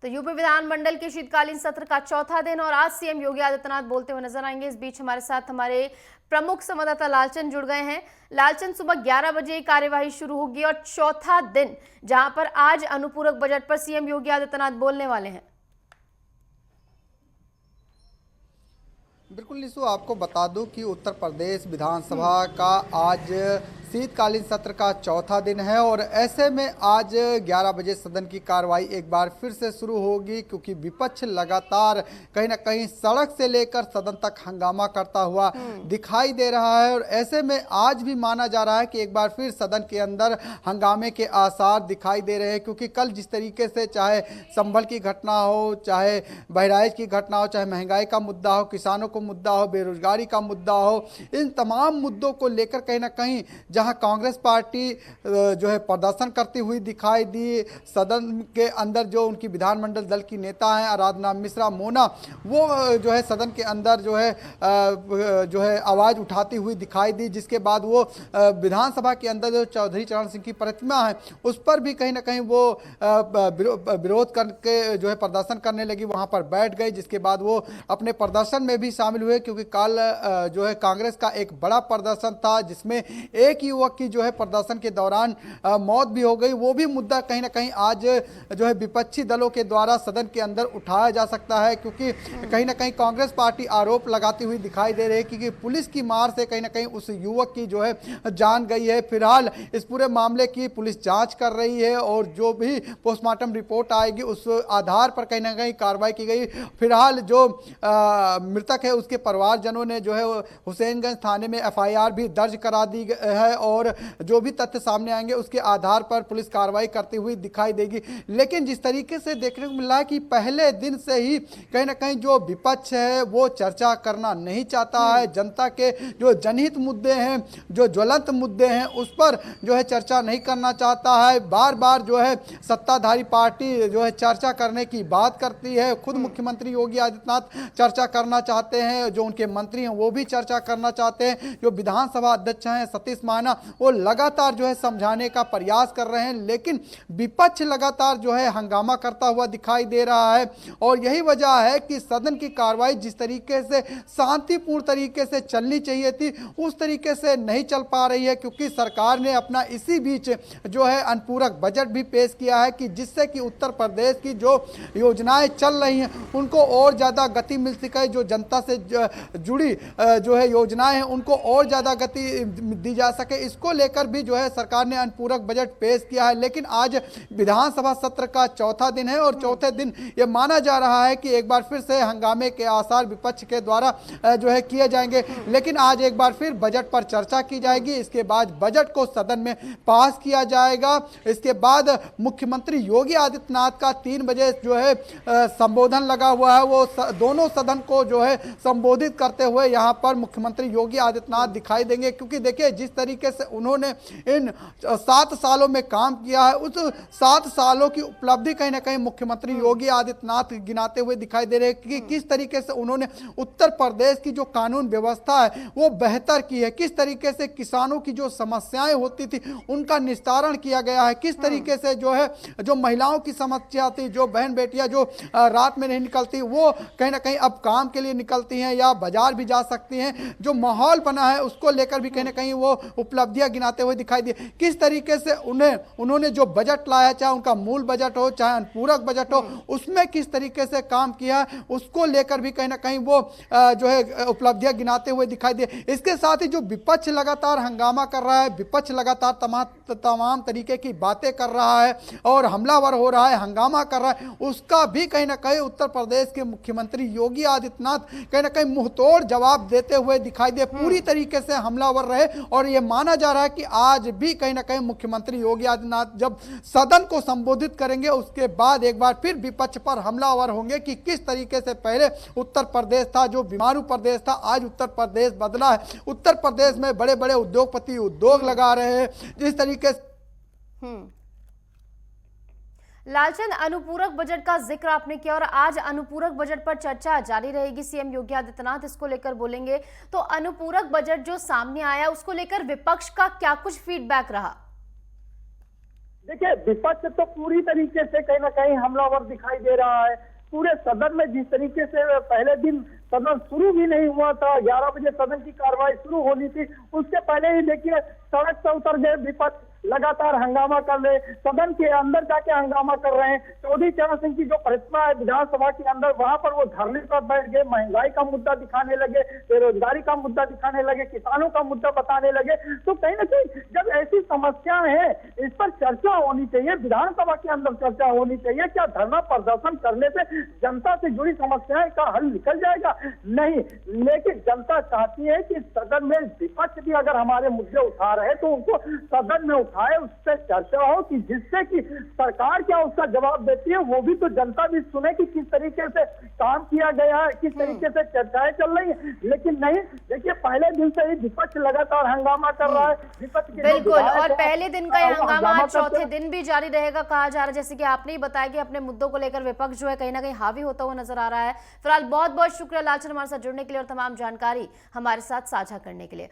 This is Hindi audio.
तो यूपी विधानमंडल के शीतकालीन सत्र का चौथा दिन और आज सीएम योगी आदित्यनाथ बोलते हुए नजर आएंगे। इस बीच हमारे साथ हमारे प्रमुख संवाददाता लालचंद जुड़ गए हैं। लालचंद, सुबह 11 बजे कार्यवाही शुरू होगी और चौथा दिन जहां पर आज अनुपूरक बजट पर सीएम योगी आदित्यनाथ बोलने वाले हैं। बिल्कुल निशु, आपको बता दूं कि उत्तर प्रदेश विधानसभा का आज शीतकालीन सत्र का चौथा दिन है और ऐसे में आज 11 बजे सदन की कार्रवाई एक बार फिर से शुरू होगी, क्योंकि विपक्ष लगातार कहीं ना कहीं सड़क से लेकर सदन तक हंगामा करता हुआ दिखाई दे रहा है। और ऐसे में आज भी माना जा रहा है कि एक बार फिर सदन के अंदर हंगामे के आसार दिखाई दे रहे हैं, क्योंकि कल जिस तरीके से चाहे संभल की घटना हो, चाहे बहराइच की घटना हो, चाहे महंगाई का मुद्दा हो, किसानों को मुद्दा हो, बेरोजगारी का मुद्दा हो, इन तमाम मुद्दों को लेकर कहीं ना कहीं जहां कांग्रेस पार्टी जो है प्रदर्शन करती हुई दिखाई दी, सदन के अंदर जो उनकी विधानमंडल दल की नेता हैं आराधना मिश्रा मोना, वो जो है सदन के अंदर जो है आवाज़ उठाती हुई दिखाई दी, जिसके बाद वो विधानसभा के अंदर जो चौधरी चरण सिंह की प्रतिमा है उस पर भी कहीं ना कहीं वो विरोध करके जो है प्रदर्शन करने लगी, वहाँ पर बैठ गई, जिसके बाद वो अपने प्रदर्शन में भी शामिल हुए, क्योंकि कल जो है कांग्रेस का एक बड़ा प्रदर्शन था जिसमें एक युवक की जो है प्रदर्शन के दौरान मौत भी हो गई। वो भी मुद्दा कहीं ना कहीं आज जो है विपक्षी दलों के द्वारा सदन के अंदर उठाया जा सकता है, क्योंकि कहीं ना कहीं कांग्रेस पार्टी आरोप लगाती हुई दिखाई दे रही है कि पुलिस की मार से कहीं ना कहीं उस युवक की जो है जान गई है। फिलहाल इस पूरे मामले की पुलिस जांच कर रही है और जो भी पोस्टमार्टम रिपोर्ट आएगी उस आधार पर कहीं ना कहीं कार्रवाई की गई। फिलहाल जो मृतक है उसके परिवारजनों ने जो है हुसैनगंज थाने में एफआईआर भी दर्ज करा दी है और जो भी तथ्य सामने आएंगे उसके आधार पर पुलिस कार्रवाई करती हुई दिखाई देगी। लेकिन जिस तरीके से देखने को मिल रहा है कि पहले दिन से ही कहीं ना कहीं जो विपक्ष है वो चर्चा करना नहीं चाहता है, जनता के जो जनहित मुद्दे हैं, जो ज्वलंत मुद्दे हैं उस पर जो है चर्चा नहीं करना चाहता है। बार बार जो है सत्ताधारी पार्टी जो है चर्चा करने की बात करती है, खुद मुख्यमंत्री योगी आदित्यनाथ चर्चा करना चाहते हैं, जो उनके मंत्री हैं वो भी चर्चा करना चाहते हैं, जो विधानसभा अध्यक्ष हैं सतीश महाना वो लगातार जो है समझाने का प्रयास कर रहे हैं, लेकिन विपक्ष लगातार जो है हंगामा करता हुआ दिखाई दे रहा है। और यही वजह है कि सदन की कार्रवाई जिस तरीके से शांतिपूर्ण तरीके से चलनी चाहिए थी उस तरीके से नहीं चल पा रही है, क्योंकि सरकार ने अपना इसी बीच जो है अनुपूरक बजट भी पेश किया है कि जिससे कि उत्तर प्रदेश की जो योजनाएं चल रही हैं उनको और ज़्यादा गति मिल सके, जो जनता से जुड़ी जो है योजनाएं हैं उनको और ज़्यादा गति दी जा सके, इसको लेकर भी जो है सरकार ने अनुपूरक बजट पेश किया है। लेकिन आज विधानसभा सत्र का चौथा दिन है और चौथे दिन ये माना जा रहा है कि एक बार फिर से हंगामे के आसार विपक्ष के द्वारा जो है किए जाएंगे। लेकिन आज एक बार फिर बजट पर चर्चा की जाएगी, इसके बाद बजट को सदन में पास किया जाएगा। इसके बाद मुख्यमंत्री योगी आदित्यनाथ का 3 बजे जो है संबोधन लगा हुआ है, वो दोनों सदन को जो है संबोधित करते हुए यहाँ पर मुख्यमंत्री योगी आदित्यनाथ दिखाई देंगे, क्योंकि देखिए जिस तरीके से उन्होंने इन 7 सालों में काम किया है उस 7 सालों की उपलब्धि कहीं ना कहीं मुख्यमंत्री योगी आदित्यनाथ गिनाते हुए दिखाई दे रहे हैं कि किस तरीके से उन्होंने उत्तर प्रदेश की जो कानून व्यवस्था है वो बेहतर की है, किस तरीके से किसानों की जो समस्याएं होती थी उनका निस्तारण किया गया है, किस तरीके से जो है जो महिलाओं की समस्या थी, जो बहन बेटियां जो रात में नहीं निकलती वो कहीं ना कहीं अब काम के लिए निकलती हैं या बाजार भी जा सकती हैं, जो माहौल बना है उसको लेकर भी कहीं ना कहीं वो उपलब्धियां गिनाते हुए दिखाई दी। किस तरीके से उन्होंने जो बजट लाया, चाहे उनका मूल बजट हो चाहे अनुपूरक बजट हो, उसमें किस तरीके से काम किया उसको लेकर भी कहीं ना कहीं वो जो है उपलब्धियां गिनाते हुए दिखाई दी। इसके साथ ही जो विपक्ष लगातार हंगामा कर रहा है, विपक्ष लगातार तमाम तरीके की बातें कर रहा है और हमलावर हो रहा है, हंगामा कर रहा है, उसका भी कहीं ना कहीं उत्तर प्रदेश के मुख्यमंत्री योगी आदित्यनाथ कहीं ना कहीं मुंहतोड़ जवाब देते हुए दिखाई दे, पूरी तरीके से हमलावर रहे। और यह माना जा रहा है कि आज भी कहीं ना कहीं मुख्यमंत्री योगी आदित्यनाथ जब सदन को संबोधित करेंगे उसके बाद एक बार फिर विपक्ष पर हमलावर होंगे कि किस तरीके से पहले उत्तर प्रदेश था जो बीमारू प्रदेश था, आज उत्तर प्रदेश बदला है। उत्तर प्रदेश में बड़े बड़े उद्योगपति उद्योग लगा रहे हैं, जिस तरीके से लालचंद, अनुपूरक बजट का जिक्र आपने किया और आज अनुपूरक बजट पर चर्चा जारी रहेगी। सीएम योगी आदित्यनाथ इसको लेकर बोलेंगे, तो अनुपूरक बजट जो सामने आया उसको लेकर विपक्ष का क्या कुछ फीडबैक रहा? देखिए, विपक्ष तो पूरी तरीके से कहीं ना कहीं हमलावर दिखाई दे रहा है। पूरे सदन में जिस तरीके से पहले दिन सदन शुरू भी नहीं हुआ था, 11 बजे सदन की कार्रवाई शुरू होनी थी, उसके पहले ही देखिए सड़क पर उतर गए विपक्ष, लगातार हंगामा कर रहे, सदन के अंदर जाके हंगामा कर रहे हैं। चौधरी चरण सिंह की जो प्रतिमा है विधानसभा के अंदर, वहां पर वो धरने पर बैठ गए, महंगाई का मुद्दा दिखाने लगे, बेरोजगारी का मुद्दा दिखाने लगे, किसानों का मुद्दा बताने लगे। तो कहीं ना कहीं जब ऐसी समस्याएं हैं, इस पर चर्चा होनी चाहिए, विधानसभा के अंदर चर्चा होनी चाहिए। क्या धरना प्रदर्शन करने से जनता से जुड़ी समस्याएं का हल निकल जाएगा? नहीं, लेकिन जनता चाहती है कि सदन में विपक्ष भी अगर हमारे मुद्दे उठा रहे तो उनको सदन में उठाए, उससे चर्चा हो, कि जिससे कि सरकार क्या उसका जवाब देती है वो भी तो जनता भी सुने कि किस तरीके से काम किया गया है, किस तरीके से चर्चाएं चल रही है। लेकिन नहीं, देखिए पहले दिन से ही विपक्ष लगातार हंगामा कर रहा है। विपक्ष के बिल्कुल, और पहले दिन का ये वो हंगामा आज करते चौथे हैं। दिन भी जारी रहेगा कहा जा रहा है। जैसे कि आपने ही बताया कि अपने मुद्दों को लेकर विपक्ष जो है कहीं ना कहीं हावी होता हुआ नजर आ रहा है। फिलहाल बहुत बहुत शुक्रिया लालचन हमारे साथ जुड़ने के लिए और तमाम जानकारी हमारे साथ साझा करने के लिए।